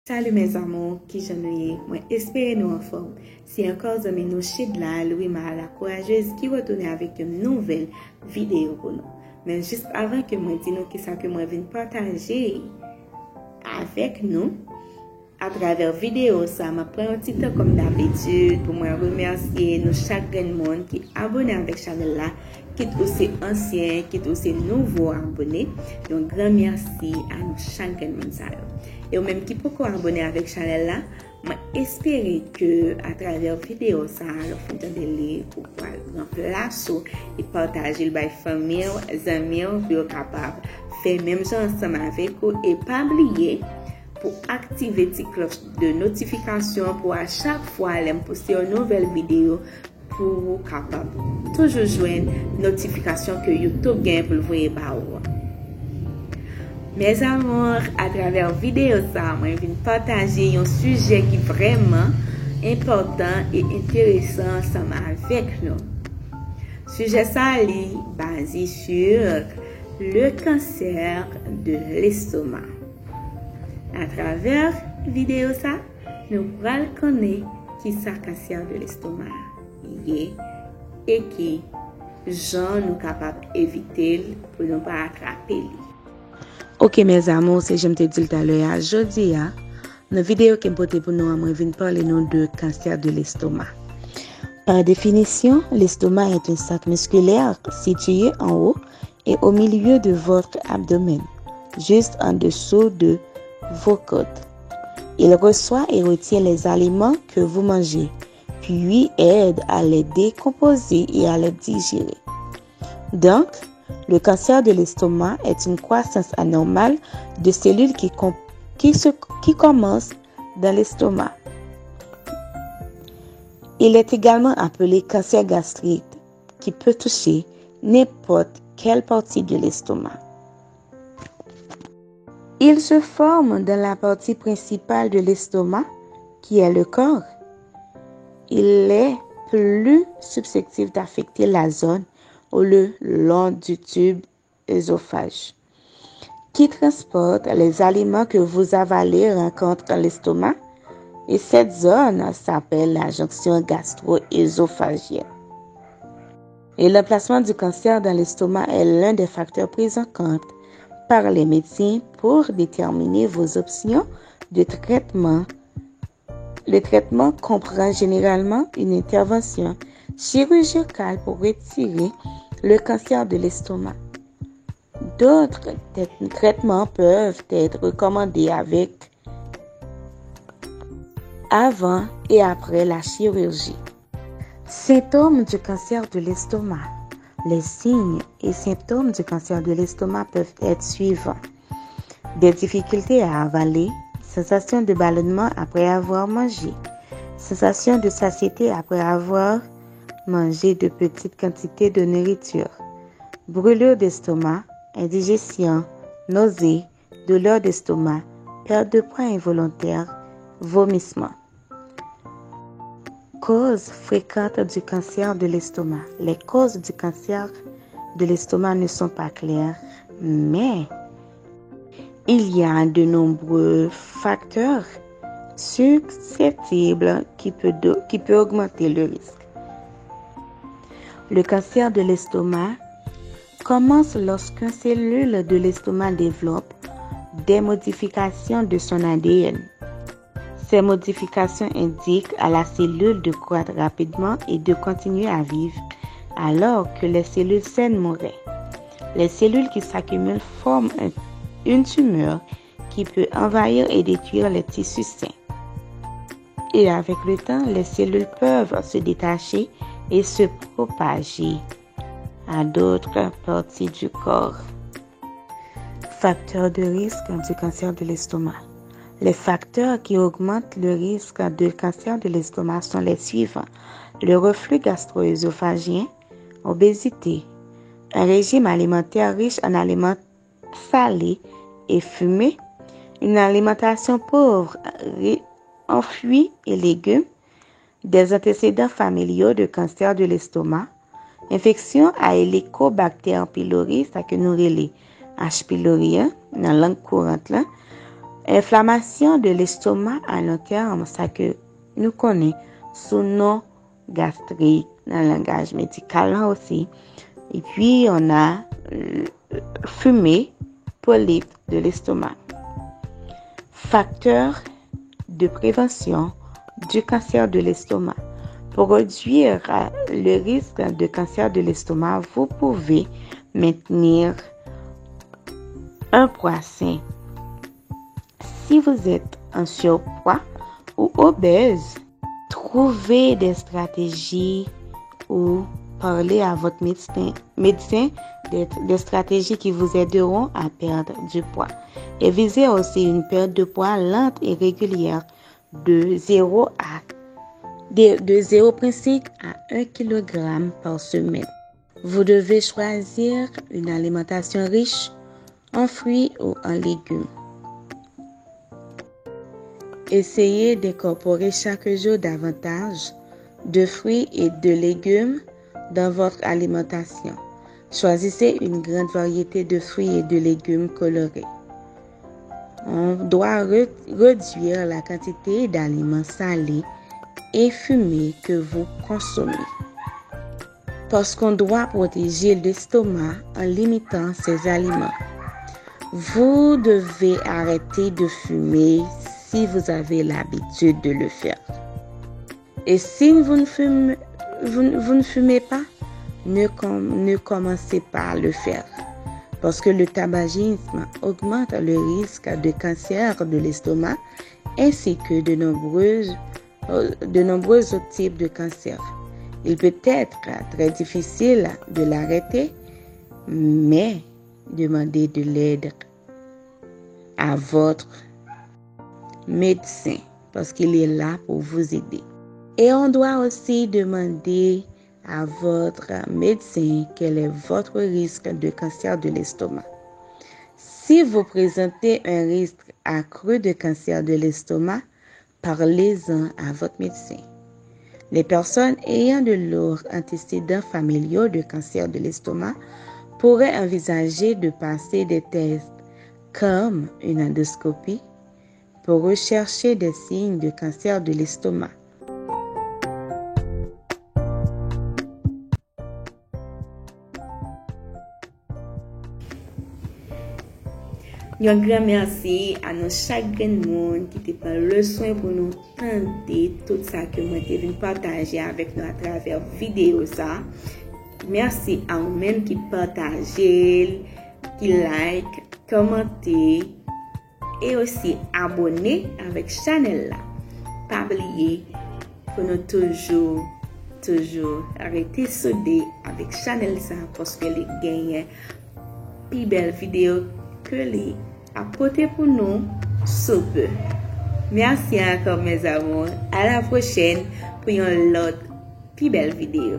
Salut mes amours, qui j'en ai, moi espère nous en forme. Si encore amis nous chid là, Louis Mara la courageuse qui retourne avec une nouvelle vidéo pour nous. Mais juste avant que moi dis nous qui ça que moi viens partager avec nous à travers vidéo ça m'a pris un petit temps comme d'habitude pour moi remercier nous chaque monde qui est abonné avec chaîne là, qui est aussi ancien, qui est aussi nouveau abonné. Donc grand merci à nous chaque monde ça. Et même qui peut abonner avec chaîne là, moi espérer que à travers vidéo ça le fond de lire pour prendre place et partager le famille, amis pour capable faire même chose ensemble avec vous et pas oublier pour activer la cloche de notification pour à chaque fois les poster une nouvelle vidéo pour vous capable toujours joindre notification que YouTube gagne pour vous voyez par vous. Mes amours, à travers vidéo ça, moi je viens partager un sujet qui est vraiment important et intéressant ensemble avec nous. Sujet ça est basé sur le cancer de l'estomac. À travers vidéo ça, nous allons connaître qui est le cancer de l'estomac et qui gens nous capables d'éviter pour ne pas attraper. Ok mes amours, c'est je me te dis tout à l'heure, aujourd'hui, dans la vidéo qui me porte pour nous, je vais parler de cancer de l'estomac. Par définition, l'estomac est un sac musculaire situé en haut et au milieu de votre abdomen, juste en dessous de vos côtes. Il reçoit et retient les aliments que vous mangez, puis aide à les décomposer et à les digérer. Donc, le cancer de l'estomac est une croissance anormale de cellules qui commence dans l'estomac. Il est également appelé cancer gastrique qui peut toucher n'importe quelle partie de l'estomac. Il se forme dans la partie principale de l'estomac qui est le corps. Il est plus susceptible d'affecter la zone le long du tube œsophage qui transporte les aliments que vous avalez rencontre dans l'estomac et cette zone s'appelle la jonction gastro-œsophagienne. Et l'emplacement du cancer dans l'estomac est l'un des facteurs pris en compte par les médecins pour déterminer vos options de traitement. Le traitement comprend généralement une intervention chirurgicale pour retirer le cancer de l'estomac. D'autres traitements peuvent être recommandés avant et après la chirurgie. Symptômes du cancer de l'estomac. Les signes et symptômes du cancer de l'estomac peuvent être suivants. Des difficultés à avaler, sensation de ballonnement après avoir mangé, sensation de satiété après avoir mangé de petites quantités de nourriture, brûlure d'estomac, indigestion, nausées, douleur d'estomac, perte de poids involontaire, vomissement. Causes fréquentes du cancer de l'estomac. Les causes du cancer de l'estomac ne sont pas claires, mais il y a de nombreux facteurs susceptibles qui peut augmenter le risque. Le cancer de l'estomac commence lorsqu'une cellule de l'estomac développe des modifications de son ADN. Ces modifications indiquent à la cellule de croître rapidement et de continuer à vivre alors que les cellules saines mourraient. Les cellules qui s'accumulent forment une tumeur qui peut envahir et détruire les tissus sains. Et avec le temps, les cellules peuvent se détacher et se propager à d'autres parties du corps. Facteurs de risque du cancer de l'estomac. Les facteurs qui augmentent le risque de cancer de l'estomac sont les suivants. Le reflux gastro-œsophagien, obésité, un régime alimentaire riche en aliments salés et fumés, une alimentation pauvre en fruits et légumes, des antécédents familiaux de cancer de l'estomac, infection à Helicobacter pylori, ça que nous relais H. pylori dans la langue courante là, Inflammation de l'estomac à long terme, ça que nous connaissons sous nom gastrique dans le langage médical aussi. Et puis, on a fumée, polype de l'estomac. Facteur de prévention du cancer de l'estomac. Pour réduire le risque de cancer de l'estomac, vous pouvez maintenir un poids sain. Si vous êtes en surpoids ou obèse, trouvez des stratégies ou parlez à votre médecin des stratégies qui vous aideront à perdre du poids. Et visez aussi une perte de poids lente et régulière de 0,5 à 1 kg par semaine. Vous devez choisir une alimentation riche en fruits ou en légumes. Essayez d'incorporer chaque jour davantage de fruits et de légumes dans votre alimentation. Choisissez une grande variété de fruits et de légumes colorés. On doit réduire la quantité d'aliments salés et fumés que vous consommez. Parce qu'on doit protéger l'estomac en limitant ces aliments. Vous devez arrêter de fumer si vous avez l'habitude de le faire. Et si vous ne fumez pas, ne commencez pas à le faire. Parce que le tabagisme augmente le risque de cancer de l'estomac ainsi que de nombreux autres types de cancer. Il peut être très difficile de l'arrêter, mais demandez de l'aide à votre médecin parce qu'il est là pour vous aider. Et on doit aussi demander à votre médecin quel est votre risque de cancer de l'estomac. Si vous présentez un risque accru de cancer de l'estomac, parlez-en à votre médecin. Les personnes ayant de lourds antécédents familiaux de cancer de l'estomac pourraient envisager de passer des tests comme une endoscopie pour rechercher des signes de cancer de l'estomac. Un grand merci à nous chaque monde qui te prend le soin pour nous tenter tout ça que moi t'ai venu partager avec nous à travers vidéo ça. Merci à vous-même qui partagez, qui like, commentez et aussi abonnez avec channel là. Pas oublier pour nous toujours arrêter soudé avec channel ça parce que les gagne plus belle vidéo que les apporter pour nous super. Merci encore mes amours. À la prochaine pour une autre plus belle vidéo.